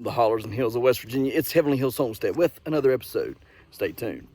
the hollers and hills of West Virginia. It's Heavenly Hills Homestead with another episode. Stay tuned.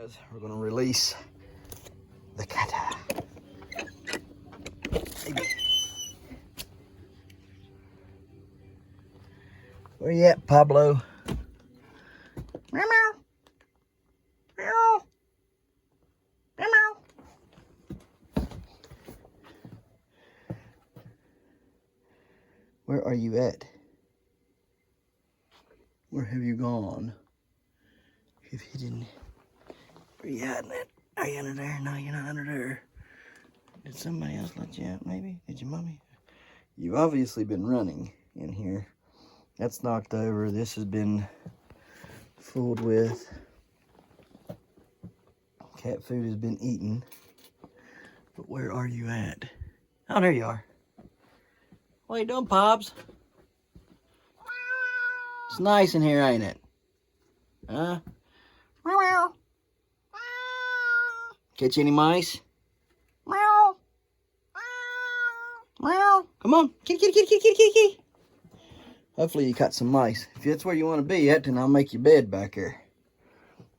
Guys, we're gonna release the cat. Baby. Where you at, Pablo? Meow meow. Meow. Meow meow. Where are you at? Where have you gone? You've hidden. Where you hiding at? Are you under there? No, you're not under there. Did somebody else let you out, maybe? Did your mommy? You've obviously been running in here. That's knocked over. This has been fooled with. Cat food has been eaten. But where are you at? Oh, there you are. What are you doing, Pops? It's nice in here, ain't it? Huh? Meow meow. Catch any mice? Meow. Meow. Come on. Kitty, kitty, kitty, kitty, kitty, kitty. Hopefully you caught some mice. If that's where you want to be at, then I'll make your bed back here.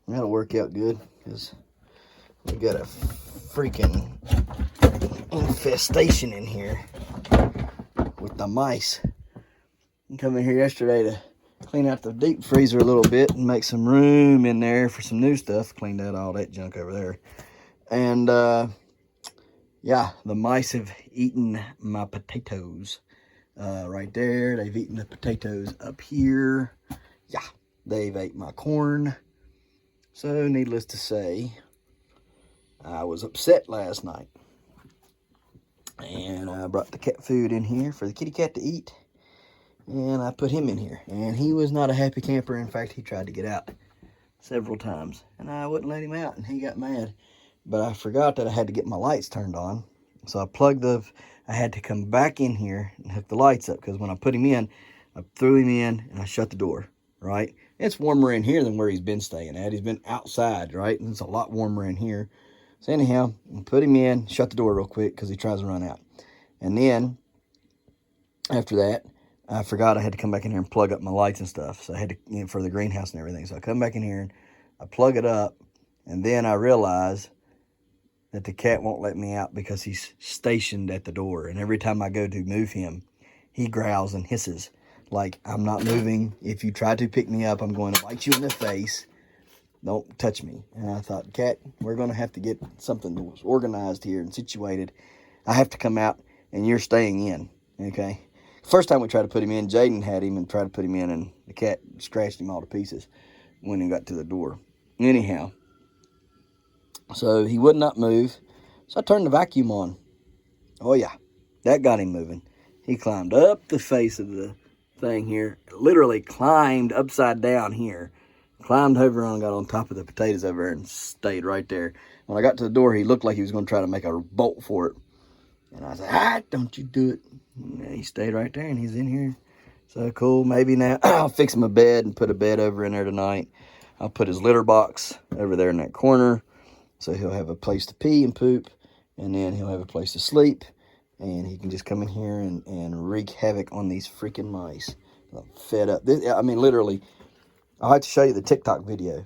That'll work out good, because we got a freaking infestation in here with the mice. I come in here yesterday to clean out the deep freezer a little bit and make some room in there for some new stuff. Cleaned out all that junk over there. And, yeah, the mice have eaten my potatoes. Right there. They've eaten the potatoes up here. Yeah, they've ate my corn. So, needless to say, I was upset last night. And I brought the cat food in here for the kitty cat to eat. And I put him in here. And he was not a happy camper. In fact, he tried to get out several times. And I wouldn't let him out, and he got mad. But I forgot that I had to get my lights turned on. So I had to come back in here and hook the lights up. Because when I put him in, I threw him in and I shut the door, right? It's warmer in here than where he's been staying at. He's been outside, right? And it's a lot warmer in here. So anyhow, I put him in, shut the door real quick because he tries to run out. And then, after that, I forgot I had to come back in here and plug up my lights and stuff. So I had to, for the greenhouse and everything. So I come back in here and I plug it up. And then I realize that the cat won't let me out because he's stationed at the door. And every time I go to move him, he growls and hisses like, I'm not moving. If you try to pick me up, I'm going to bite you in the face. Don't touch me. And I thought, cat, we're going to have to get something organized here and situated. I have to come out and you're staying in, okay? First time we tried to put him in, Jaden had him and tried to put him in, and the cat scratched him all to pieces when he got to the door. Anyhow, so he would not move. So I turned the vacuum on. Oh, yeah, that got him moving. He climbed up the face of the thing here, literally climbed upside down here, climbed over and got on top of the potatoes over there and stayed right there. When I got to the door, he looked like he was going to try to make a bolt for it. And I said, don't you do it. And he stayed right there, and he's in here. So cool. Maybe now I'll fix him a bed and put a bed over in there tonight. I'll put his litter box over there in that corner, so he'll have a place to pee and poop, and then he'll have a place to sleep, and he can just come in here and wreak havoc on these freaking mice. I'm fed up. I mean, literally, I'll have to show you the TikTok video.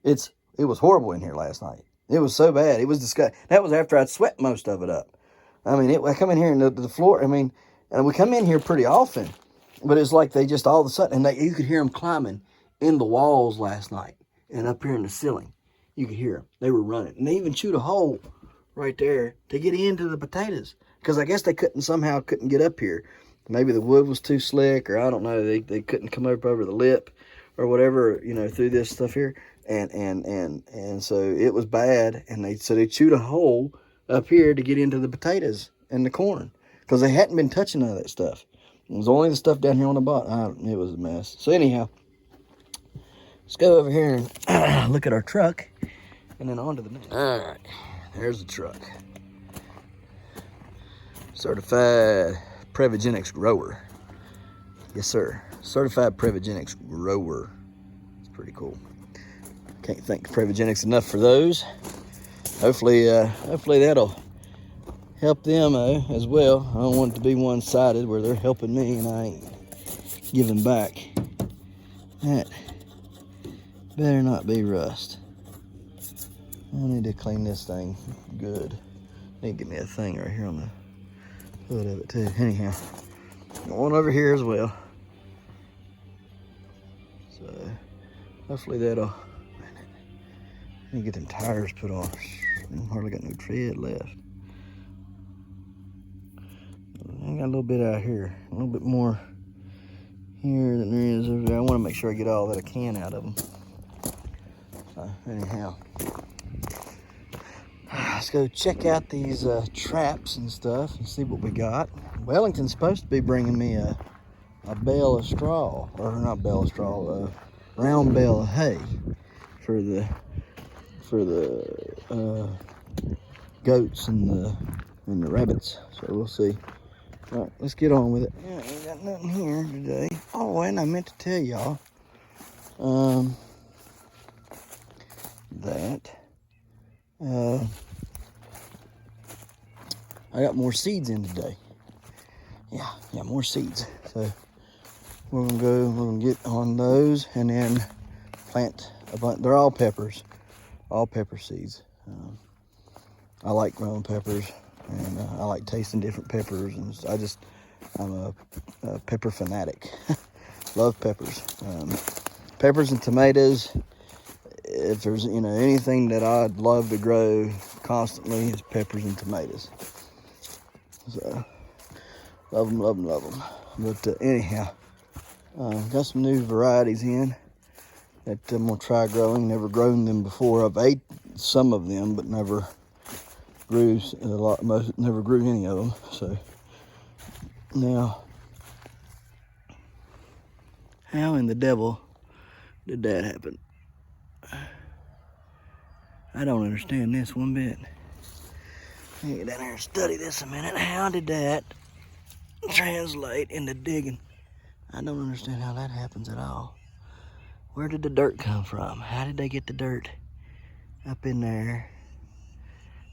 It was horrible in here last night. It was so bad. It was disgusting. That was after I'd swept most of it up. I mean, I come in here and the floor, I mean, and we come in here pretty often, but it's like they just all of a sudden, and you could hear them climbing in the walls last night and up here in the ceiling. You could hear them. They were running. And they even chewed a hole right there to get into the potatoes, because I guess they somehow couldn't get up here. Maybe the wood was too slick, or I don't know. They couldn't come up over the lip or whatever, you know, through this stuff here. And so it was bad. And they chewed a hole up here to get into the potatoes and the corn, because they hadn't been touching none of that stuff. It was only the stuff down here on the bottom. It was a mess. So anyhow, let's go over here and look at our truck, and then on to the next. All right, there's the truck. Certified Prevogenics grower. Yes, sir. Certified Prevogenics grower. It's pretty cool. Can't thank Prevogenics enough for those. Hopefully that'll help them as well. I don't want it to be one-sided where they're helping me and I ain't giving back. That better not be rust. I need to clean this thing good. Need to get me a thing right here on the hood of it too. Anyhow, got one over here as well. So hopefully that'll. I need to get them tires put on. I hardly got no tread left. I got a little bit out here, a little bit more here than there is over there. I want to make sure I get all that I can out of them. So anyhow, let's go check out these traps and stuff and see what we got. Wellington's supposed to be bringing me a bale of straw, or not bale of straw, a round bale of hay for the goats and the rabbits. So we'll see. All right, let's get on with it. Yeah, ain't got nothing here today. Oh, and I meant to tell y'all that I got more seeds in today. Yeah, more seeds. So we're gonna get on those and then plant a bunch. They're all peppers, all pepper seeds. I like growing peppers, and I like tasting different peppers, and I'm a pepper fanatic. Love peppers. Peppers and tomatoes. If there's anything that I'd love to grow constantly, is peppers and tomatoes. So love them. But anyhow, got some new varieties in that I'm gonna try growing. Never grown them before. I've ate some of them, but never grew never grew any of them. So now, how in the devil did that happen? I don't understand this one bit. Let me get down here and study this a minute. How did that translate into digging? I don't understand how that happens at all. Where did the dirt come from? How did they get the dirt up in there?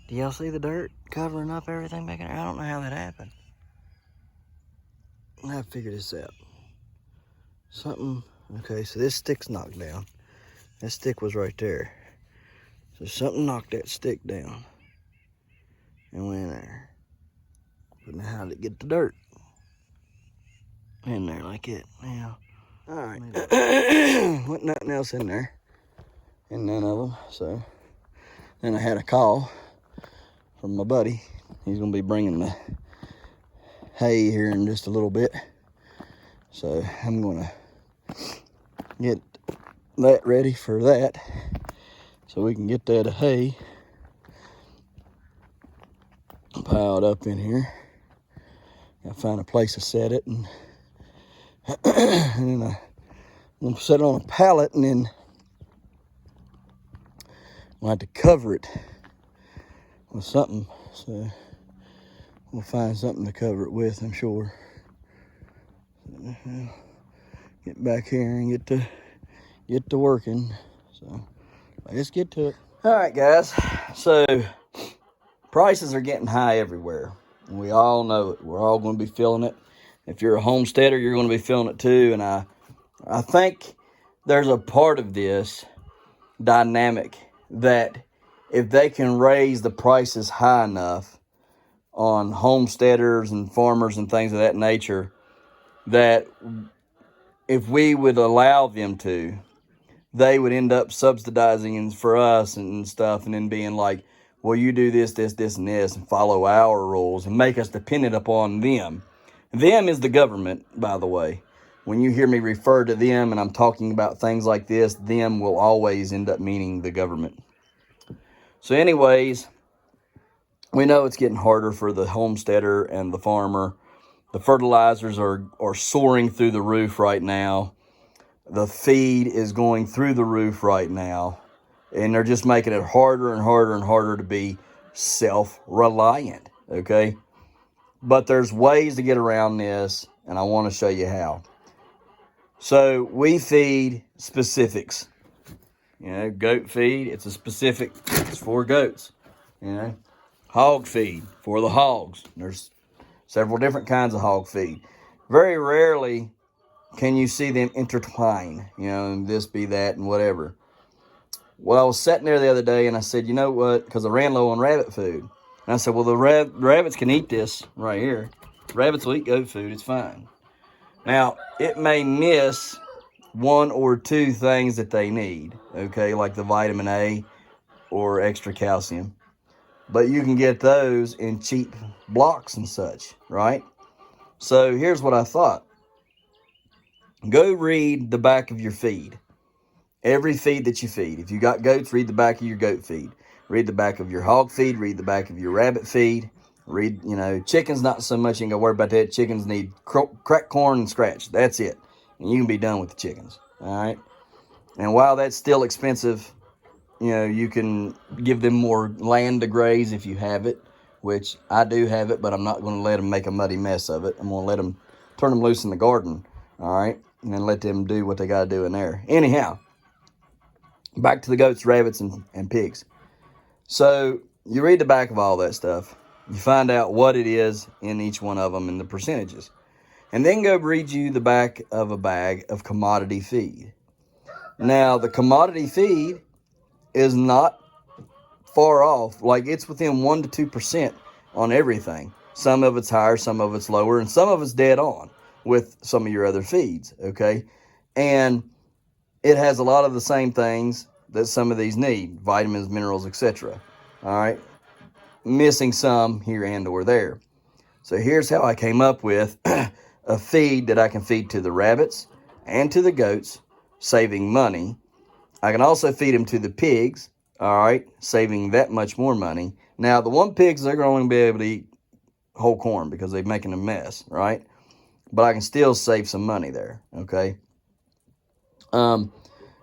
Do y'all see the dirt covering up everything back in there? I don't know how that happened. I have to figure this out. Okay, so this stick's knocked down. That stick was right there. So something knocked that stick down and went in there. But now how did it get the dirt in there like it? Now, all right. Wasn't nothing else in there, and none of them. So then I had a call from my buddy. He's gonna be bringing the hay here in just a little bit. So I'm gonna get that ready for that, so we can get that hay piled up in here. Gotta find a place to set it, and and then I'm gonna set it on a pallet, and then I'll have to cover it with something. So we'll find something to cover it with, I'm sure. So, get back here and get to working. So let's get to it. All right, guys. So prices are getting high everywhere. And we all know it. We're all going to be feeling it. If you're a homesteader, you're going to be feeling it too. And I think there's a part of this dynamic that if they can raise the prices high enough on homesteaders and farmers and things of that nature, that if we would allow them to, they would end up subsidizing for us and stuff, and then being like, well, you do this, this, this, and this, and follow our rules, and make us dependent upon them. Them is the government, by the way. When you hear me refer to them and I'm talking about things like this, them will always end up meaning the government. So anyways, we know it's getting harder for the homesteader and the farmer. The fertilizers are soaring through the roof right now. The feed is going through the roof right now. And they're just making it harder and harder and harder to be self-reliant, okay? But there's ways to get around this, and I want to show you how. So we feed specifics. You know, goat feed, it's a specific, it's for goats. You know, hog feed, for the hogs. There's several different kinds of hog feed. Very rarely can you see them intertwine, you know, and this be that and whatever. Well, I was sitting there the other day and I said, you know what, because I ran low on rabbit food. And I said, well, the rabbits can eat this right here. Rabbits will eat goat food, it's fine. Now, it may miss one or two things that they need, okay, like the vitamin A or extra calcium. But you can get those in cheap blocks and such, right? So here's what I thought. Go read the back of your feed. Every feed that you feed. If you got goats, read the back of your goat feed. Read the back of your hog feed. Read the back of your rabbit feed. Read, you know, chickens, not so much. You ain't got to worry about that. Chickens need cracked corn and scratch. That's it. And you can be done with the chickens. All right? And while that's still expensive, you know, you can give them more land to graze if you have it, which I do have it, but I'm not going to let them make a muddy mess of it. I'm going to let them turn them loose in the garden. All right? And then let them do what they got to do in there. Anyhow, back to the goats, rabbits, and pigs. So you read the back of all that stuff. You find out what it is in each one of them and the percentages. And then go read you the back of a bag of commodity feed. Now, the commodity feed is not far off. Like, it's within 1 to 2% on everything. Some of it's higher, some of it's lower, and some of it's dead on with some of your other feeds, okay? And it has a lot of the same things that some of these need, vitamins, minerals, etc. All right? Missing some here and or there. So here's how I came up with a feed that I can feed to the rabbits and to the goats, saving money. I can also feed them to the pigs, all right, saving that much more money. Now, the one pigs, they're going to only be able to eat whole corn because they're making a mess, right? But I can still save some money there, okay?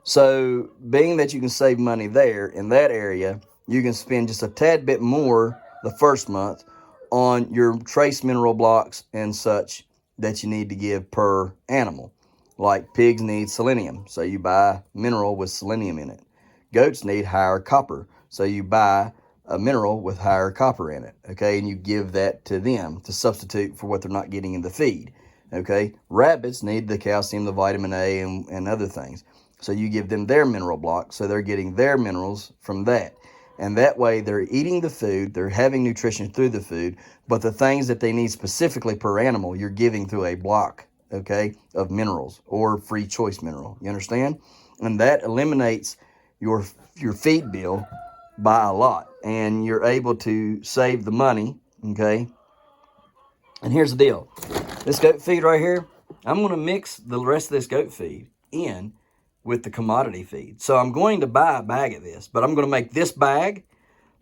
So being that you can save money there in that area, you can spend just a tad bit more the first month on your trace mineral blocks and such that you need to give per animal. Like pigs need selenium, so you buy mineral with selenium in it. Goats need higher copper, so you buy a mineral with higher copper in it, okay? And you give that to them to substitute for what they're not getting in the feed, okay? Rabbits need the calcium, the vitamin A, and other things. So you give them their mineral block, so they're getting their minerals from that. And that way they're eating the food, they're having nutrition through the food, but the things that they need specifically per animal, you're giving through a block, okay, of minerals or free choice mineral. You understand? And that eliminates your feed bill by a lot. And you're able to save the money, okay? And here's the deal. This goat feed right here, I'm going to mix the rest of this goat feed in with the commodity feed. So I'm going to buy a bag of this, but I'm going to make this bag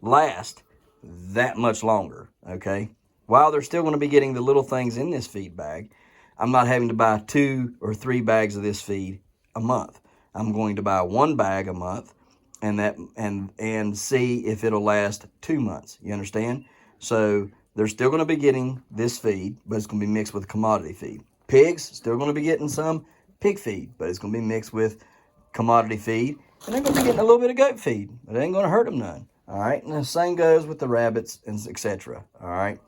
last that much longer, okay? While they're still going to be getting the little things in this feed bag, I'm not having to buy 2 or 3 bags of this feed a month. I'm going to buy 1 bag a month and see if it'll last 2 months. You understand? So they're still going to be getting this feed, but it's going to be mixed with commodity feed. Pigs, still going to be getting some pig feed, but it's going to be mixed with commodity feed. and they're going to be getting a little bit of goat feed. It ain't going to hurt them none. All right, and the same goes with the rabbits and etc. All right,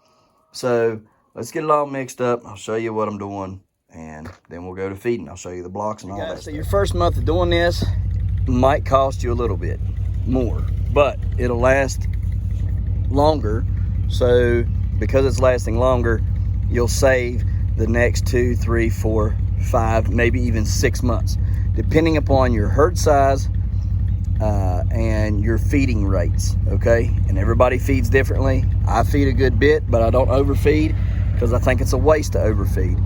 so let's get it all mixed up. I'll show you what I'm doing, and then we'll go to feeding. I'll show you the blocks and all that. So your first month of doing this might cost you a little bit more, but it'll last longer. So because it's lasting longer, you'll save the next 2, 3, 4, 5, maybe even 6 months, depending upon your herd size and your feeding rates, okay? And everybody feeds differently. I feed a good bit, but I don't overfeed because I think it's a waste to overfeed.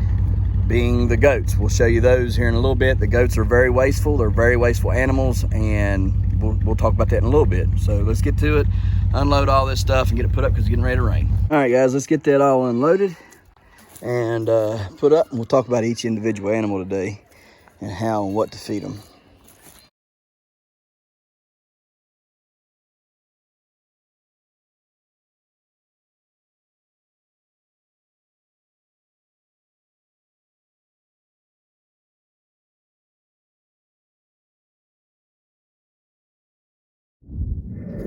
Being the goats, we'll show you those here in a little bit. The goats are very wasteful. They're very wasteful animals, and we'll talk about that in a little bit. So let's get to it, unload all this stuff and get it put up because it's getting ready to rain. All right, guys, let's get that all unloaded and put up, and we'll talk about each individual animal today and how and what to feed them.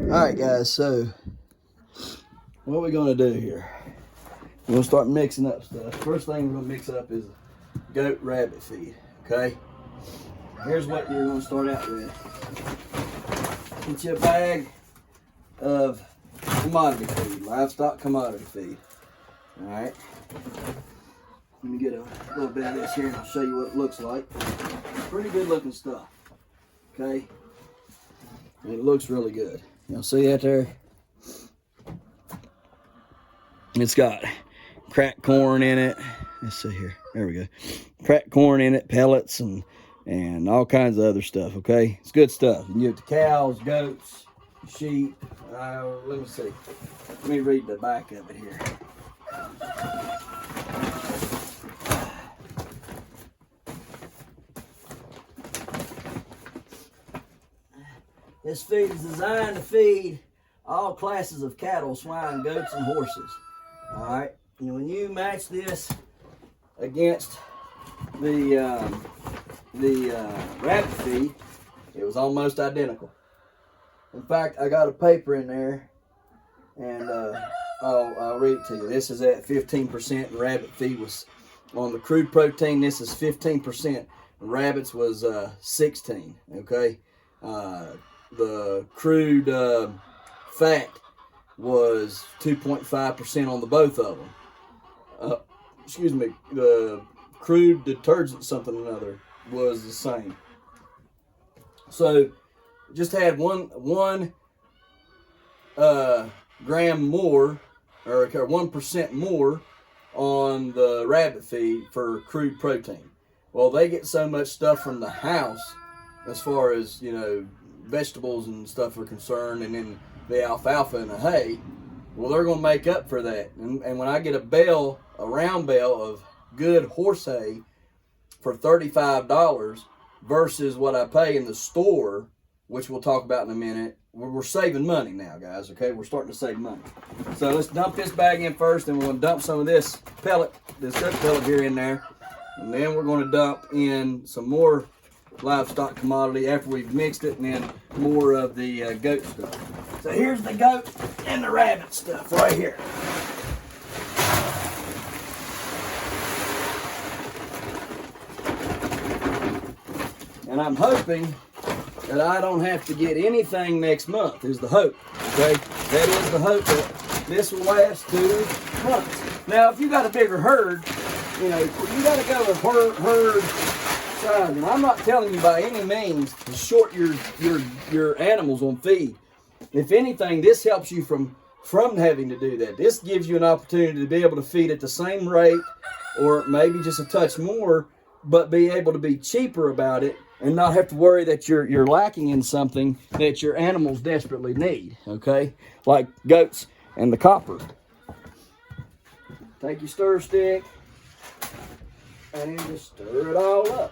All right, guys, so what we're gonna do here, we're gonna start mixing up stuff. First thing we're gonna mix up is goat rabbit feed, okay? Here's what you're gonna start out with. Get you a bag of commodity feed, livestock commodity feed, all right? Let me get a little bit of this here and I'll show you what it looks like. Pretty good looking stuff, okay? And it looks really good. You'll see that there? It's got cracked corn in it. Let's see here. There we go. Cracked corn in it, pellets, and all kinds of other stuff, okay? It's good stuff. You can give it to cows, goats, sheep. Let me see. Let me read the back of it here. This feed is designed to feed all classes of cattle, swine, goats, and horses. All right. And when you match this against the rabbit feed, it was almost identical. In fact, I got a paper in there, and I'll read it to you. This is at 15%. Rabbit feed was on the crude protein. This is 15%. Rabbits was 16. Okay. The crude fat was 2.5% on the both of them. Excuse me, the crude detergent something or another was the same. So just had one gram more, or 1% more on the rabbit feed for crude protein. Well, they get so much stuff from the house as far as, you know, vegetables and stuff are concerned, and then the alfalfa and the hay. Well, they're going to make up for that. And when I get a round bale of good horse hay for $35 versus what I pay in the store, which we'll talk about in a minute, we're saving money now, guys, okay? We're starting to save money. So let's dump this bag in first, and we're going to dump some of this pellet, this goat pellet here in there. And then we're going to dump in some more livestock commodity after we've mixed it, and then more of the goat stuff. So here's the goat and the rabbit stuff right here. And I'm hoping that I don't have to get anything next month, is the hope, okay? That is the hope, that this will last 2 months. Now, if you got a bigger herd, you know, you got to go with herd size. And I'm not telling you by any means to short your animals on feed. If anything, this helps you from having to do that. This gives you an opportunity to be able to feed at the same rate, or maybe just a touch more, but be able to be cheaper about it and not have to worry that you're lacking in something that your animals desperately need, okay? Like goats and the copper. Take your stir stick and then just stir it all up.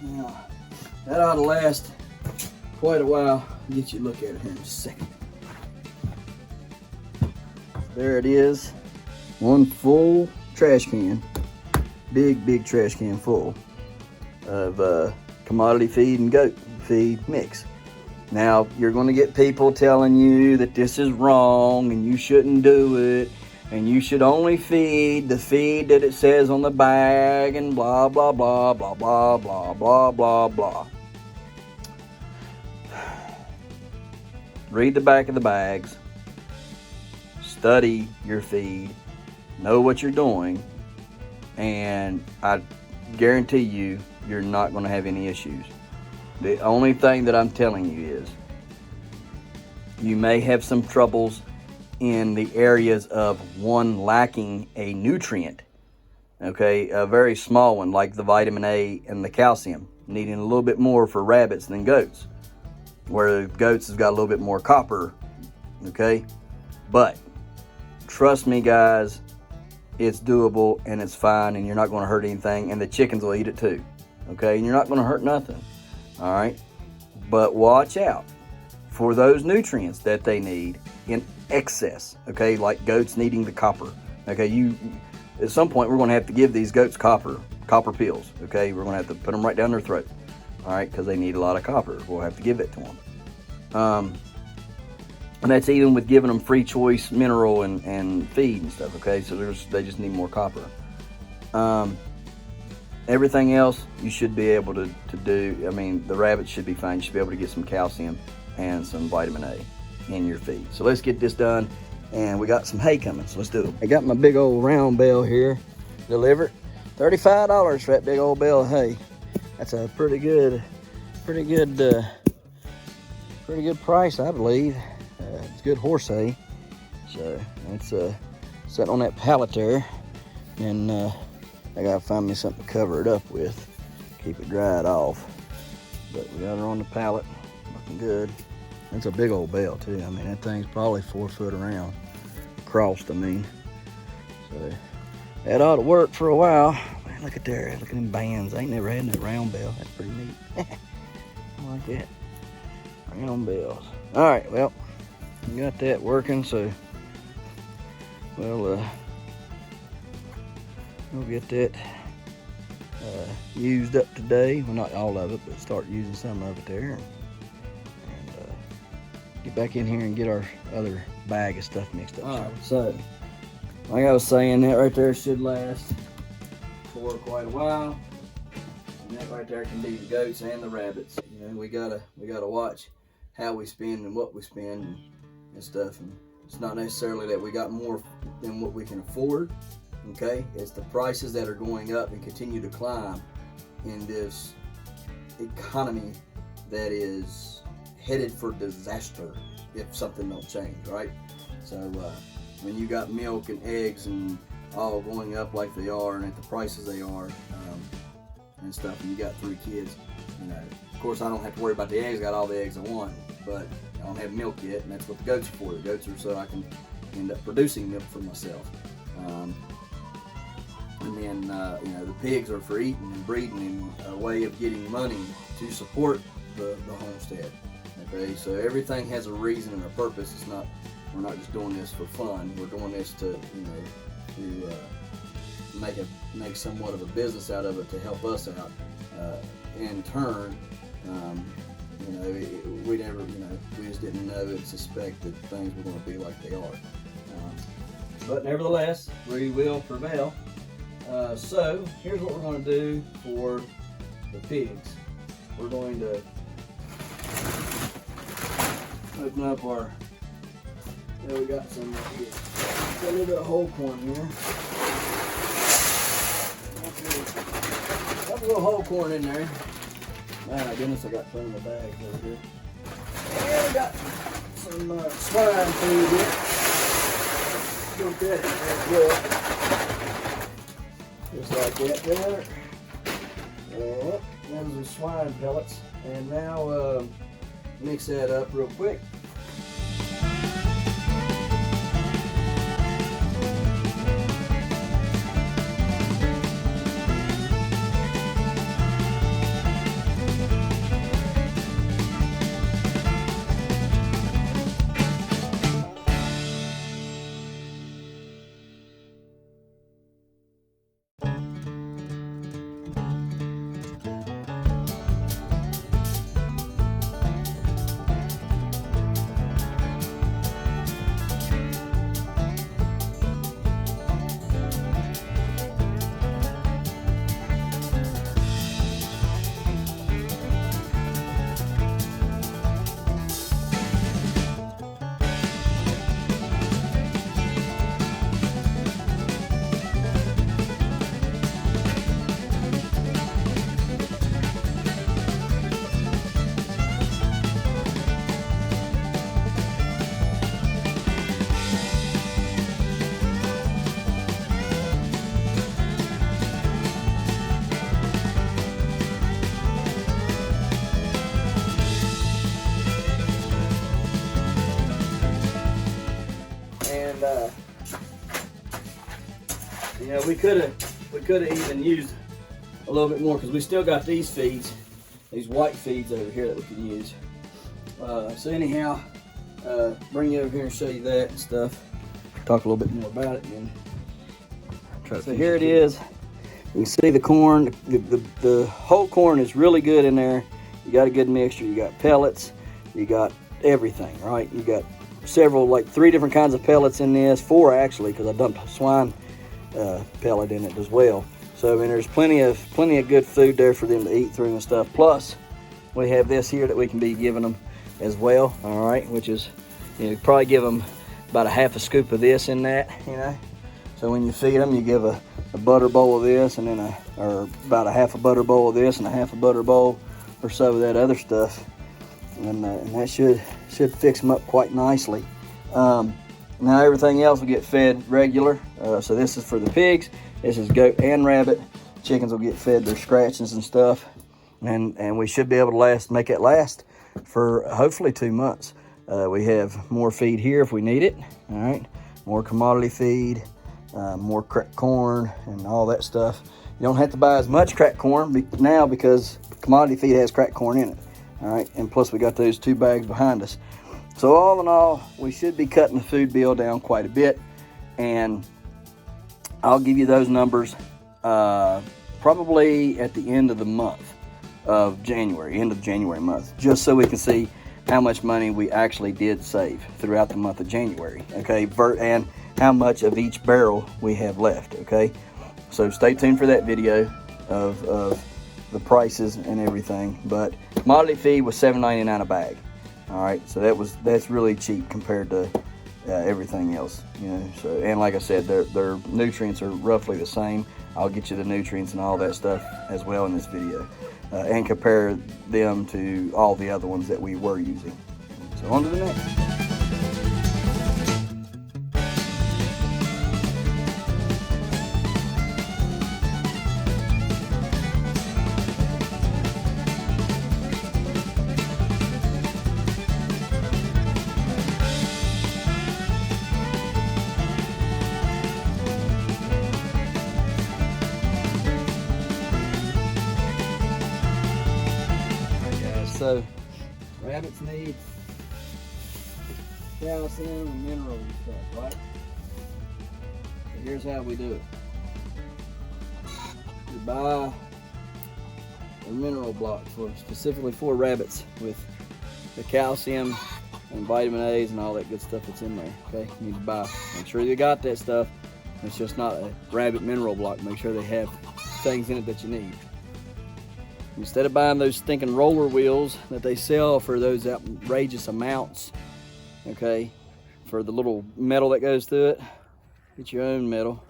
Now, that ought to last quite a while. I'll get you a look at it here in just a second. There it is. One full trash can. Big trash can full of commodity feed and goat feed mix. Now, you're going to get people telling you that this is wrong and you shouldn't do it, and you should only feed the feed that it says on the bag and blah, blah, blah, blah, blah, blah, blah, blah, blah. Read the back of the bags. Study your feed. Know what you're doing. And I guarantee you, you're not going to have any issues. The only thing that I'm telling you is you may have some troubles in the areas of one lacking a nutrient, okay, a very small one like the vitamin A and the calcium, needing a little bit more for rabbits than goats, where goats has got a little bit more copper, okay. But trust me, guys, it's doable and it's fine, and you're not going to hurt anything, and the chickens will eat it too, okay, and you're not going to hurt nothing. All right, but watch out for those nutrients that they need in excess, okay, like goats needing the copper, okay. At some point we're going to have to give these goats copper pills, okay. We're going to have to put them right down their throat, all right, because they need a lot of copper. We'll have to give it to them, and that's even with giving them free choice mineral and feed and stuff, okay. So they just need more copper. Everything else you should be able to do. I mean, the rabbits should be fine. You should be able to get some calcium and some vitamin A in your feed. So let's get this done, and we got some hay coming, so let's do it. I got my big old round bale here delivered. $35 for that big old bale of hay. That's a pretty good price, I believe. It's good horse hay. So it's sitting on that pallet there, and I gotta find me something to cover it up with, keep it dried off. But we got her on the pallet, looking good. That's a big old bale too. I mean, that thing's probably 4 foot around, across, I mean. So that ought to work for a while. Man, look at there, look at them bands. I ain't never had no round bale. That's pretty neat. I like that. Round bales. All right, well, we got that working, so we'll get that used up today. Well, not all of it, but start using some of it there, and get back in here and get our other bag of stuff mixed up. All right, so like I was saying, that right there should last for quite a while, and that right there can be the goats and the rabbits. You know, we gotta watch how we spend and what we spend and stuff, and it's not necessarily that we got more than what we can afford. Okay, it's the prices that are going up and continue to climb in this economy that is headed for disaster if something don't change, right? So when you got milk and eggs and all going up like they are, and at the prices they are, and stuff, and you got 3 kids, you know, of course I don't have to worry about the eggs. I got all the eggs I want, but I don't have milk yet, and that's what the goats are for. The goats are so I can end up producing milk for myself. And then, you know, the pigs are for eating and breeding and a way of getting money to support the homestead. Okay, so everything has a reason and a purpose. It's not, we're not just doing this for fun. We're doing this to, you know, to make somewhat of a business out of it to help us out. In turn, you know, we never, you know, we just didn't know and suspect that things were going to be like they are. But nevertheless, we will prevail. So here's what we're going to do for the pigs. We're going to open up our, we got some, got a little bit of whole corn here. Got a little whole corn in there. My goodness, I got plenty of bags over here. And we got some swine food here. Dump that in there as well. Just like that there. And those are swine pellets. And now mix that up real quick. Yeah, we could have even used a little bit more because we still got these feeds, these white feeds over here that we can use. So anyhow, bring you over here and show you that and stuff. Talk a little bit more about it, and then so here it is. You can see the corn. The whole corn is really good in there. You got a good mixture. You got pellets. You got everything, right? You got several, like 3 different kinds of pellets in this. 4 actually, because I dumped swine pellet in it as well. So I mean, there's plenty of good food there for them to eat through and stuff. Plus, we have this here that we can be giving them as well. All right, which is, you know, probably give them about a half a scoop of this in that, you know. So when you feed them, you give a butter bowl of this, and then or about a half a butter bowl of this, and a half a butter bowl or so of that other stuff, and that should fix them up quite nicely. Now everything else will get fed regular. So this is for the pigs. This is goat and rabbit. Chickens will get fed their scratchings and stuff, and we should be able to make it last for hopefully 2 months. We have more feed here if we need it. All right, more commodity feed, more cracked corn and all that stuff. You don't have to buy as much cracked corn now because commodity feed has cracked corn in it. All right, and plus we got those 2 bags behind us. So all in all, we should be cutting the food bill down quite a bit, and I'll give you those numbers probably at the end of the month of January, end of January month, just so we can see how much money we actually did save throughout the month of January, okay, and how much of each barrel we have left, okay? So stay tuned for that video of the prices and everything. But commodity feed was $7.99 a bag. All right, so that's really cheap compared to everything else, you know. So, and like I said, their nutrients are roughly the same. I'll get you the nutrients and all that stuff as well in this video, and compare them to all the other ones that we were using. So on to the next. So rabbits need calcium and minerals and stuff, right? So here's how we do it. You buy a mineral block specifically for rabbits with the calcium and vitamin A's and all that good stuff that's in there. Okay, you need to buy. Make sure you got that stuff. It's just not a rabbit mineral block. Make sure they have things in it that you need. Instead of buying those stinking roller wheels that they sell for those outrageous amounts, okay, for the little metal that goes through it, get your own metal,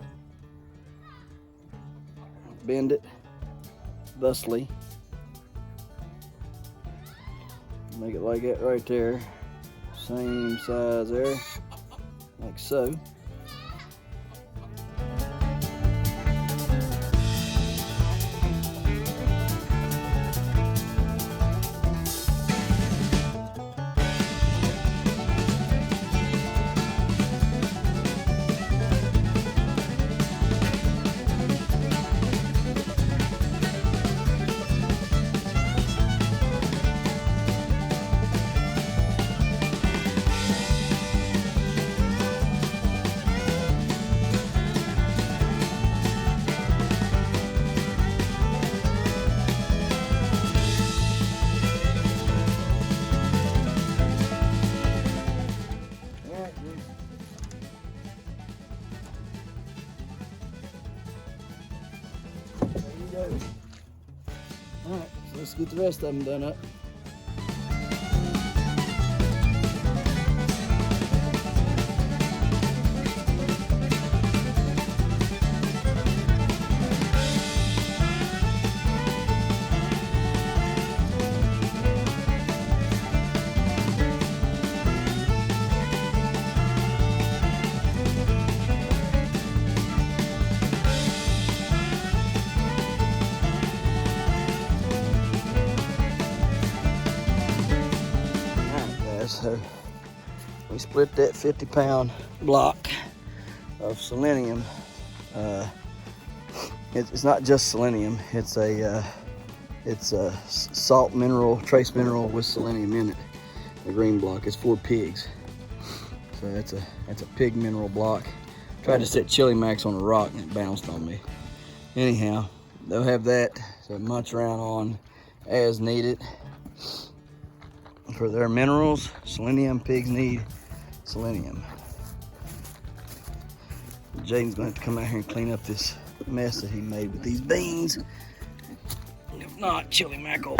bend it thusly, make it like that right there, same size there, like so. Alright, so let's get the rest of them done up. So we split that 50-pound block of selenium It's not just selenium. It's a salt mineral, trace mineral with selenium in it. The green block is for pigs. So that's a pig mineral block. Tried to set chili max on a rock and it bounced on me. Anyhow, they'll have that to munch around on as needed. For their minerals, selenium, pigs need selenium. Jaden's gonna have to come out here and clean up this mess that he made with these beans. If not, chili mac will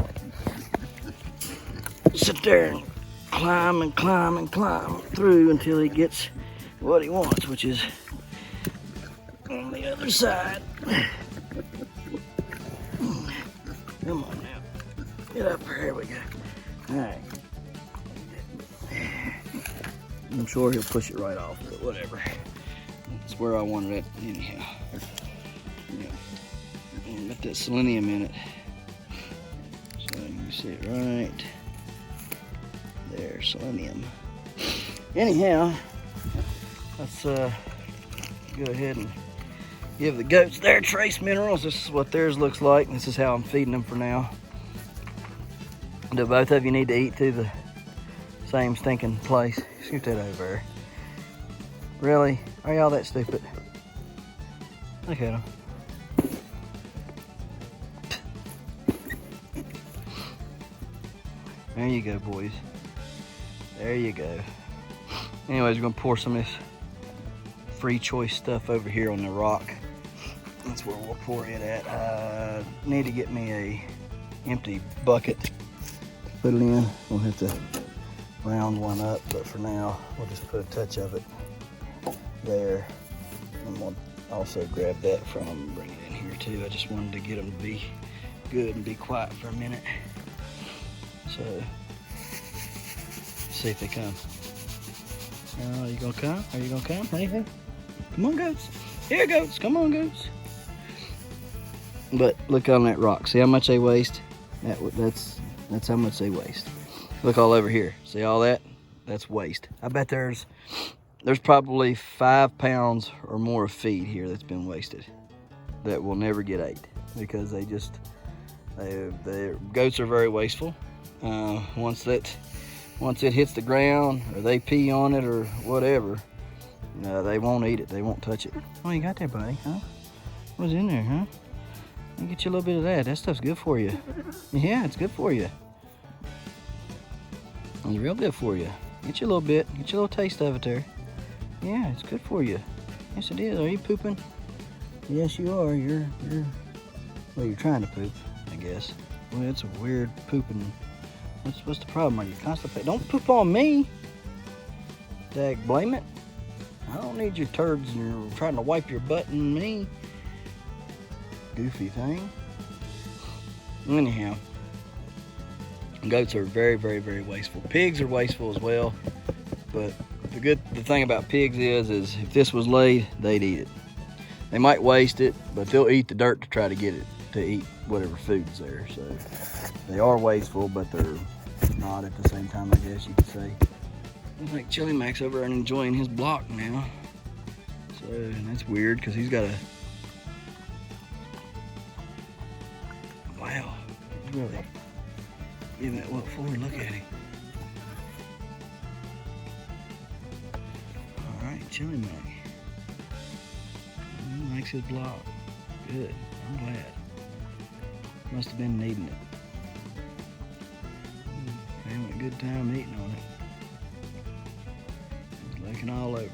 sit there and climb and climb and climb through until he gets what he wants, which is on the other side. Come on now. Get up here. Here we go. Alright. I'm sure he'll push it right off, but whatever. That's where I wanted it anyhow. Yeah. Got that selenium in it. So you can see it right there, selenium. Anyhow, let's go ahead and give the goats their trace minerals. This is what theirs looks like. This is how I'm feeding them for now. Do both of you need to eat through the same stinking place? Scoot that over there. Really? Are y'all that stupid? Look at them. There you go, boys. There you go. Anyways, we're gonna pour some of this free choice stuff over here on the rock. That's where we'll pour it at. Need to get me a empty bucket. Put it in. We'll have to round one up, but for now, we'll just put a touch of it there. And we'll also grab that from them and bring it in here too. I just wanted to get them to be good and be quiet for a minute. So, see if they come. Are you gonna come? Are you gonna come? Hey, hey. Come on, goats. Here, goats. Come on, goats. But look on that rock. See how much they waste? That's how much they waste. Look all over here. See all that? That's waste. I bet there's probably 5 pounds or more of feed here that's been wasted that will never get ate because the goats are very wasteful. Once it hits the ground or they pee on it or whatever, they won't eat it. They won't touch it. Oh, you got there, buddy, huh? What's in there, huh? Let me get you a little bit of that. That stuff's good for you. Yeah, it's good for you. It's real good for you. Get you a little bit. Get you a little taste of it there. Yeah, it's good for you. Yes, it is. Are you pooping? Yes, you are. Well, you're trying to poop, I guess. Well, it's a weird pooping. What's the problem? Are you constipated? Don't poop on me. Dag blame it. I don't need your turds and you're trying to wipe your butt on me. Goofy thing. Anyhow, goats are very, very, very wasteful. Pigs are wasteful as well, but the thing about pigs is if this was laid, they'd eat it. They might waste it, but they'll eat the dirt to try to get it to eat whatever food's there. So they are wasteful, but they're not at the same time, I guess you could say. Looks like Chili Mac's over and enjoying his block now. So that's weird because he's got a wow, really giving it what for? Look at him. All right, Chili Mac. He likes his block. Good. I'm glad. Must have been needing it. Having a good time eating on it. He's licking all over it.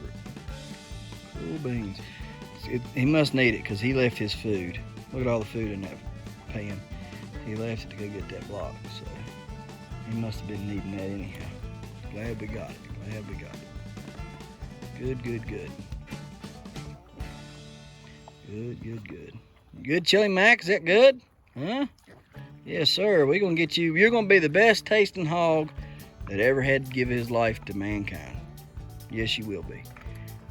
Cool beans. He must need it because he left his food. Look at all the food in that pan. He left it to go get that block, so he must have been needing that anyhow. Glad we got it. Glad we got it. Good, good, good. Good, good, good. Good, Chili Mac? Is that good? Huh? Yes, sir. We're going to get you. You're going to be the best tasting hog that ever had to give his life to mankind. Yes, you will be.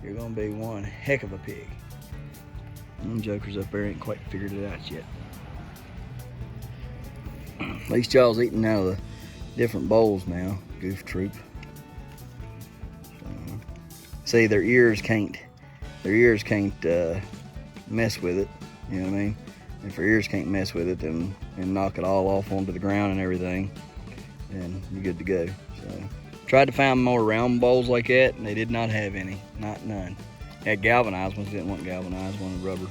You're going to be one heck of a pig. Them jokers up there ain't quite figured it out yet. At least y'all's eating out of the different bowls now, Goof Troop. So, see, their ears can't mess with it. You know what I mean? If your ears can't mess with it and knock it all off onto the ground and everything, then you're good to go. So tried to find more round bowls like that, and they did not have any, none. Had galvanized ones, didn't want galvanized, wanted rubber.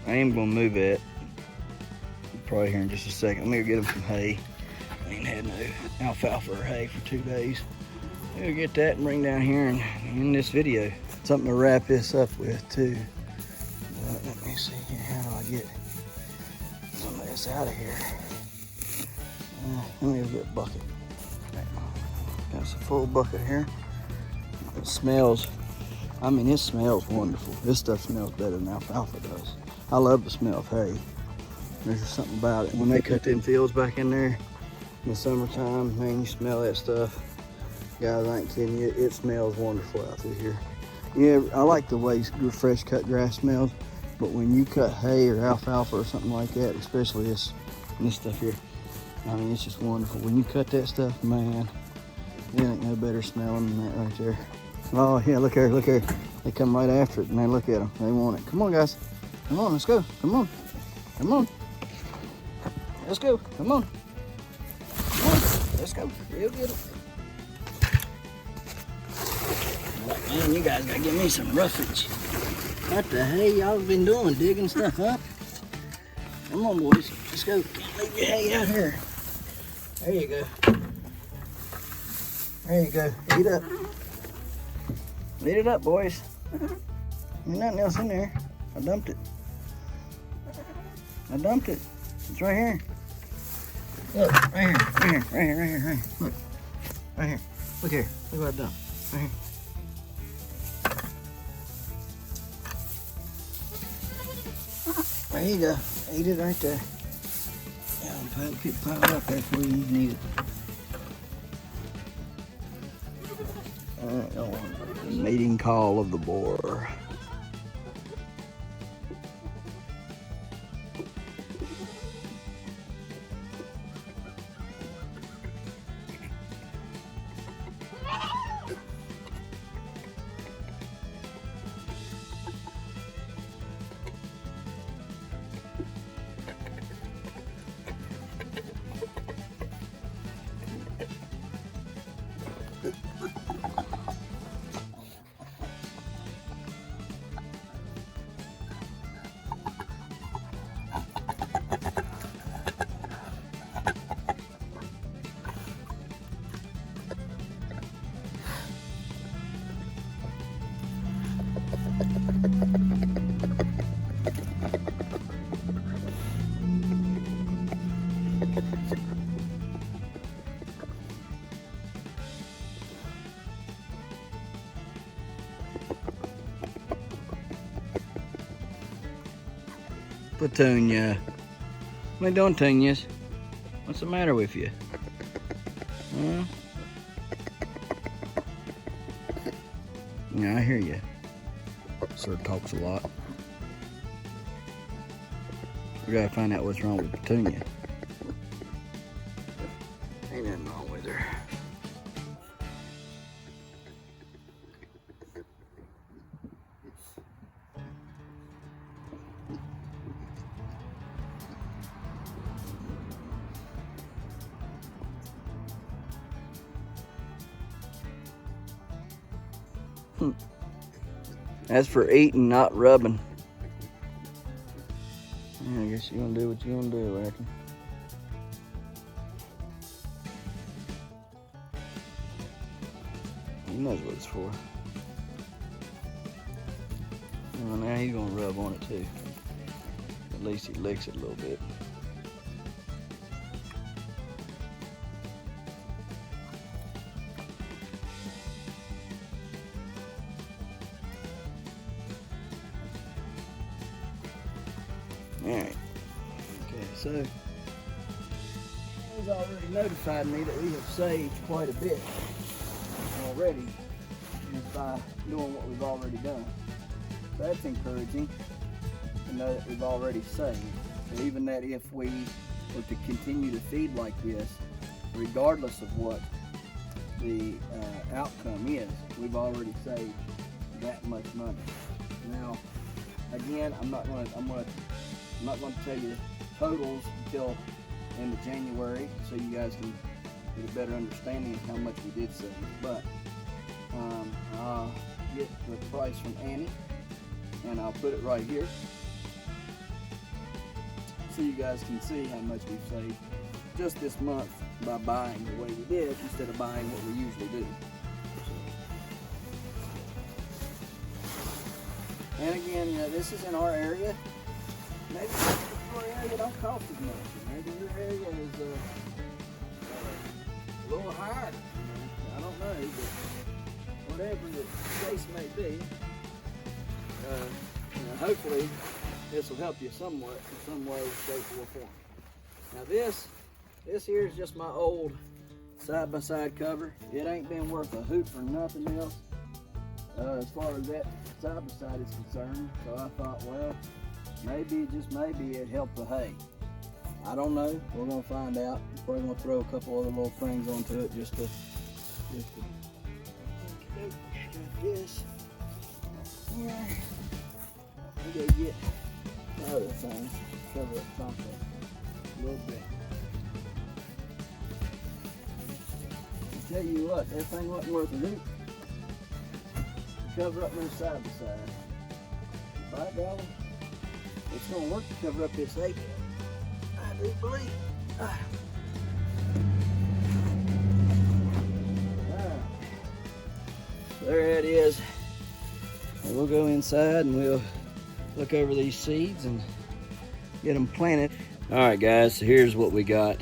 I am gonna move it probably here in just a second. Let me go get them some hay. I ain't had no alfalfa or hay for 2 days. We'll get that and bring down here and in this video. Something to wrap this up with too. But let me see here, how do I get some of this out of here? Let me go get a bucket. Got a full bucket here. It smells, I mean, it smells wonderful. This stuff smells better than alfalfa does. I love the smell of hay. There's just something about it. When they cut them fields back in there in the summertime, man, you smell that stuff. Guys, I ain't kidding you, it smells wonderful out through here. Yeah, I like the way fresh cut grass smells, but when you cut hay or alfalfa or something like that, especially this stuff here, I mean, it's just wonderful. When you cut that stuff, man, it ain't no better smelling than that right there. Oh yeah, look here, look here. They come right after it, man, look at them. They want it. Come on, guys. Come on, let's go. Come on. Come on. Let's go. Come on. Come on. Let's go. You'll get it. Man, you guys gotta give me some roughage. What the hell y'all been doing? Digging stuff up? Come on, boys. Let's go. Can't leave your hay out here. There you go. There you go. Eat up. Eat it up, boys. There's nothing else in there. I dumped it. I dumped it. It's right here. Look, right here, right here, right here, right here, right here. Look, right here. Look here. Look what I dumped. Right here. There you go. Eat it right there. Yeah, keep piling up there before you need it. Alright, the mating call of the boar. Petunia. What are you doing, Petunias? What's the matter with you? Huh? Yeah, I hear you. Sir talks a lot. We gotta find out what's wrong with Petunia. Ain't nothing wrong with her. That's for eating, not rubbing. Yeah, I guess you're gonna do what you're gonna do, I reckon. He knows what it's for. Well, now he's gonna rub on it too. At least he licks it a little bit. Alright, okay, so he's already notified me that we have saved quite a bit already just by doing what we've already done. So that's encouraging to know that we've already saved. So even that if we were to continue to feed like this, regardless of what the outcome is, we've already saved that much money. Now, again, I'm not going to tell you totals until end of January, so you guys can get a better understanding of how much we did save. But I'll get the price from Annie, and I'll put it right here, so you guys can see how much we've saved just this month by buying the way we did instead of buying what we usually do. And again, you know, this is in our area. Maybe your area don't cost as much. Maybe your area is a little higher. I don't know, but whatever the case may be, you know, hopefully this will help you somewhat in some way, shape, or form. Now this here is just my old side-by-side cover. It ain't been worth a hoot for nothing else as far as that side-by-side is concerned. So I thought, well, maybe, just maybe, it helped the hay. I don't know. We're gonna find out. Probably gonna throw a couple other little things onto it just to this. Yeah. We gotta get the other thing, cover up top of it a little bit. I tell you what, that thing wasn't worth a hoot. Cover up this side by side. By golly, it's gonna work to cover up this hay. I do believe. There it is. And we'll go inside and we'll look over these seeds and get them planted. All right, guys, so here's what we got.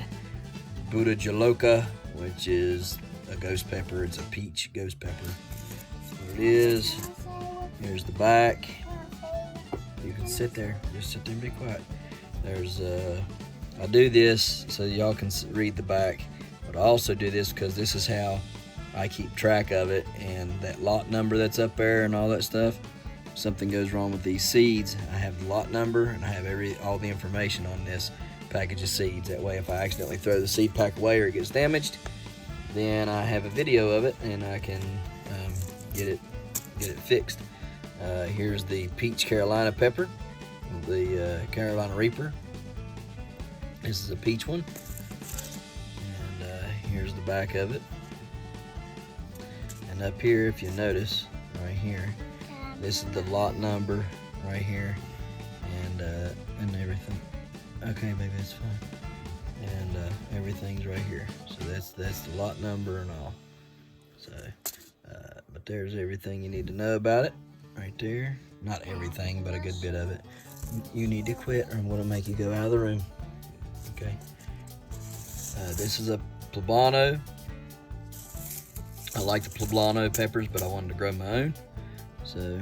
Buddha Jaloka, which is a ghost pepper. It's a peach ghost pepper. That's what it is. Here's the back. You can sit there. Just sit there and be quiet. There's I do this so y'all can read the back, but I also do this because this is how I keep track of it, and that lot number that's up there and all that stuff. If something goes wrong with these seeds, I have the lot number and I have all the information on this package of seeds. That way, if I accidentally throw the seed pack away or it gets damaged, then I have a video of it and I can get it fixed. Here's the peach Carolina pepper, the Carolina Reaper. This is a peach one, and here's the back of it. And up here, if you notice, right here, this is the lot number right here, and everything. Okay, baby, it's fine. And everything's right here. So that's the lot number and all. So, but there's everything you need to know about it, right there. Not everything, but a good bit of it. You need to quit, or I'm gonna make you go out of the room. Okay. This is a poblano. I like the poblano peppers, but I wanted to grow my own. So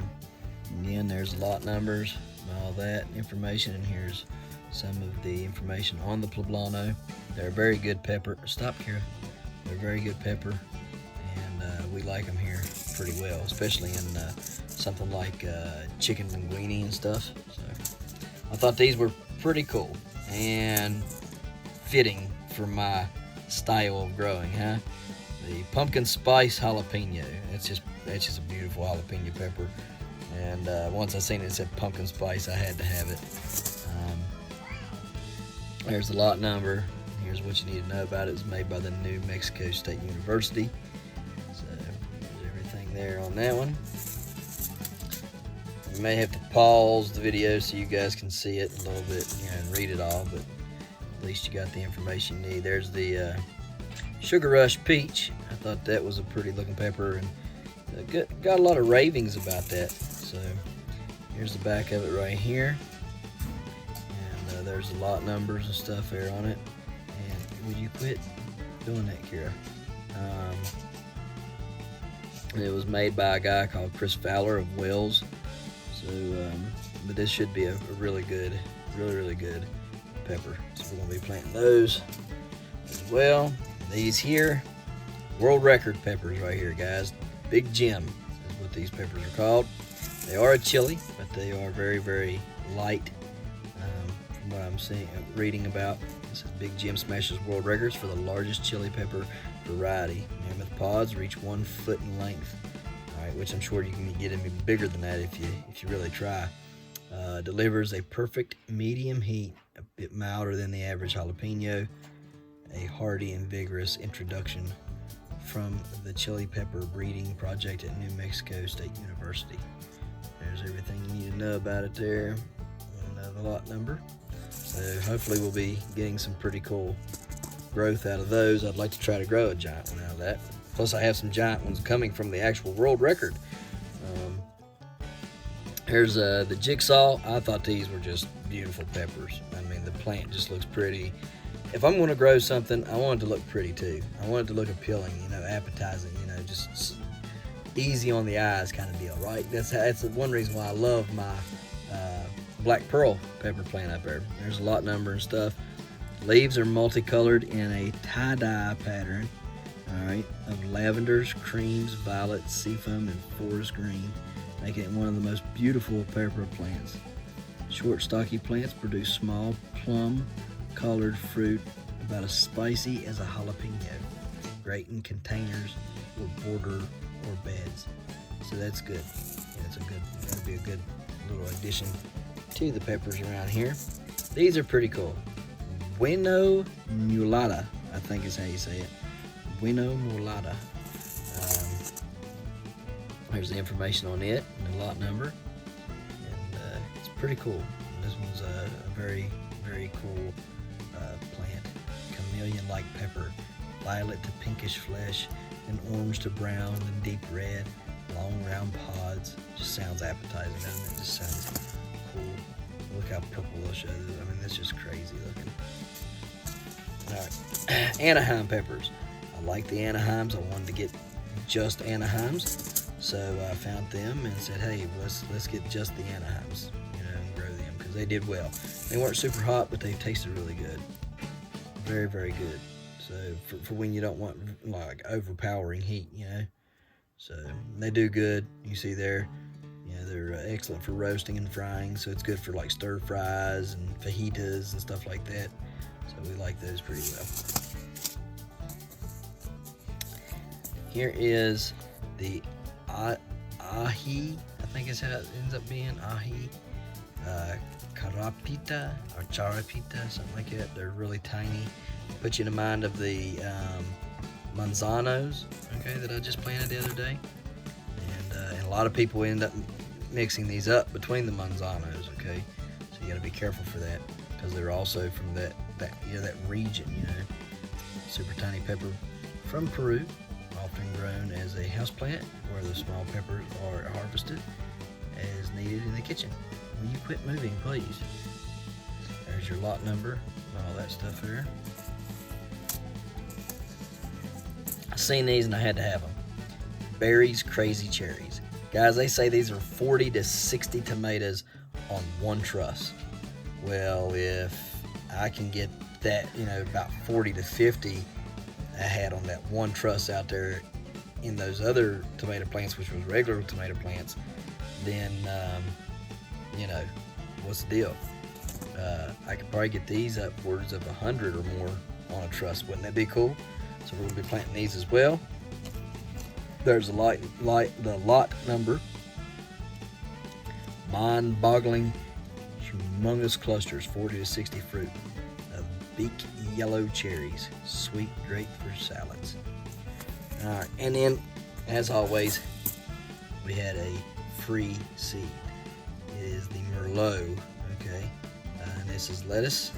again, there's lot numbers and all that information, and here's some of the information on the poblano. They're a very good pepper. Stop, Kara. They're a very good pepper, and we like them here pretty well, especially in something like chicken linguine and stuff. So I thought these were pretty cool and fitting for my style of growing, huh? The pumpkin spice jalapeno. It's just a beautiful jalapeno pepper. And once I seen it said pumpkin spice, I had to have it. There's the lot number. Here's what you need to know about it. It's made by the New Mexico State University. So there's everything there on that one. You may have to pause the video so you guys can see it a little bit, and read it all, but at least you got the information you need. There's the Sugar Rush Peach. I thought that was a pretty looking pepper, and got a lot of ravings about that. So here's the back of it right here, and there's the lot numbers and stuff there on it. And would you quit doing that, Kira? It was made by a guy called Chris Fowler of Wells. So, but this should be a really good pepper. So we're gonna be planting those as well. These here, world record peppers right here, guys. Big Jim is what these peppers are called. They are a chili, but they are very, very light. From what I'm reading about, this is Big Jim smashes world records for the largest chili pepper variety. Mammoth pods reach 1 foot in length. All right, which I'm sure you can get even bigger than that if you really try. Delivers a perfect medium heat, a bit milder than the average jalapeno, a hearty and vigorous introduction from the chili pepper breeding project at New Mexico State University. There's everything you need to know about it there, and the lot number. So hopefully we'll be getting some pretty cool growth out of those. I'd like to try to grow a giant one out of that. Plus I have some giant ones coming from the actual world record. Here's the jigsaw. I thought these were just beautiful peppers. I mean, the plant just looks pretty. If I'm going to grow something, I want it to look pretty too. I want it to look appealing, appetizing, just easy on the eyes kind of deal, right? That's one reason why I love my black pearl pepper plant up there. There's a lot number and stuff. Leaves are multicolored in a tie-dye pattern, all right, of lavenders, creams, violets, seafoam, and forest green, making it one of the most beautiful pepper plants. Short, stocky plants produce small, plum-colored fruit about as spicy as a jalapeno. Great in containers or border or beds. So that's good. That'd be a good little addition to the peppers around here. These are pretty cool. Bueno mulata, I think is how you say it. Bueno mulata. There's the information on it and the lot number, and it's pretty cool. This one's a very, very cool plant. Chameleon-like pepper, violet to pinkish flesh, and orange to brown and deep red, long round pods. Just sounds appetizing, doesn't it? Just sounds cool. Look how purple they'll show. I mean, that's just crazy looking. All right, Anaheim peppers. I like the Anaheims. I wanted to get just Anaheims. So I found them and said, hey, let's get just the Anaheims, and grow them, because they did well. They weren't super hot, but they tasted really good. Very, very good. So for when you don't want like overpowering heat, So they do good. You see there, they're excellent for roasting and frying. So it's good for like stir fries and fajitas and stuff like that. So we like those pretty well. Here is the ahi, I think is how it ends up being, ahi, carapita or charapita, something like that. They're really tiny. Put you in mind of the manzanos, okay, that I just planted the other day. And a lot of people end up mixing these up between the manzanos, okay? So you got to be careful for that, because they're also from that region, Super tiny pepper from Peru, often grown as a houseplant, where the small peppers are harvested as needed in the kitchen. Will you quit moving, please? There's your lot number and all that stuff there. I seen these and I had to have them. Barry's Crazy Cherries. Guys, they say these are 40 to 60 tomatoes on one truss. Well, if I can get that, about 40 to 50 I had on that one truss out there in those other tomato plants, which was regular tomato plants, then, what's the deal? I could probably get these upwards of 100 or more on a truss. Wouldn't that be cool? So we're going to be planting these as well. There's the lot number. Mind-boggling, humongous clusters, 40 to 60 fruit of beak yellow cherries, sweet, great for salads. All right, and then, as always, we had a free seed. It is the Merlot, okay? And this is lettuce.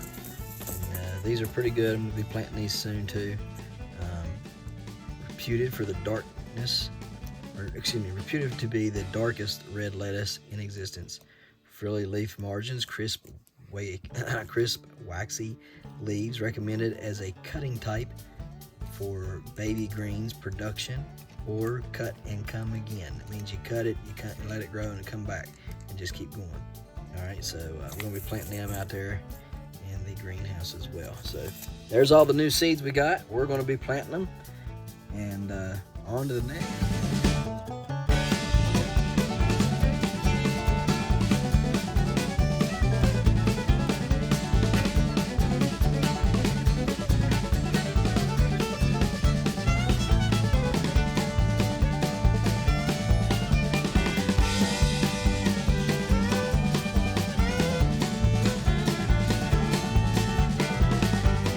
And, these are pretty good. I'm going to be planting these soon too. Reputed to be the darkest red lettuce in existence. Frilly leaf margins, crisp, waxy leaves, recommended as a cutting type for baby greens production, or cut and come again. It means you cut it, you let it grow and come back and just keep going. All right, so we're going to be planting them out there in the greenhouse as well. So there's all the new seeds we got. We're going to be planting them, and on to the next.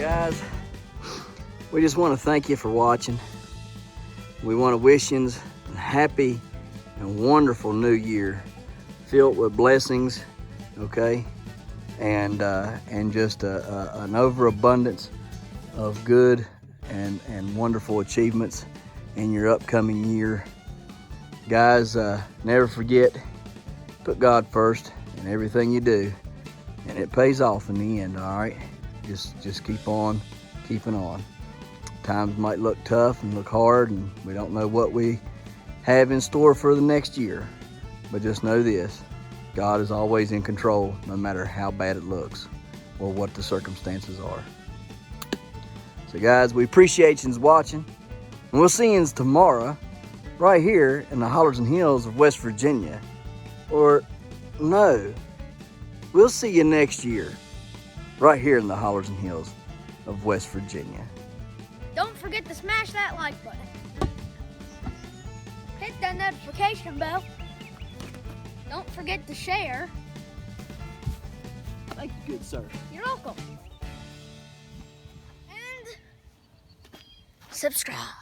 Guys, we just want to thank you for watching. We want to wish you a happy and wonderful new year, filled with blessings, okay, and just an overabundance of good and wonderful achievements in your upcoming year. Guys, never forget, put God first in everything you do, and it pays off in the end. All right, just keep on keeping on. Times might look tough and look hard, and we don't know what we have in store for the next year, but just know this: God is always in control, no matter how bad it looks or what the circumstances are. So guys, we appreciate you watching, and we'll see you tomorrow right here in the hollers and hills of West Virginia. Or no, we'll see you next year right here in the hollers and hills of West Virginia. Don't forget to smash that like button. Hit that notification bell. Don't forget to share. Thank you, good sir. You're welcome. And subscribe.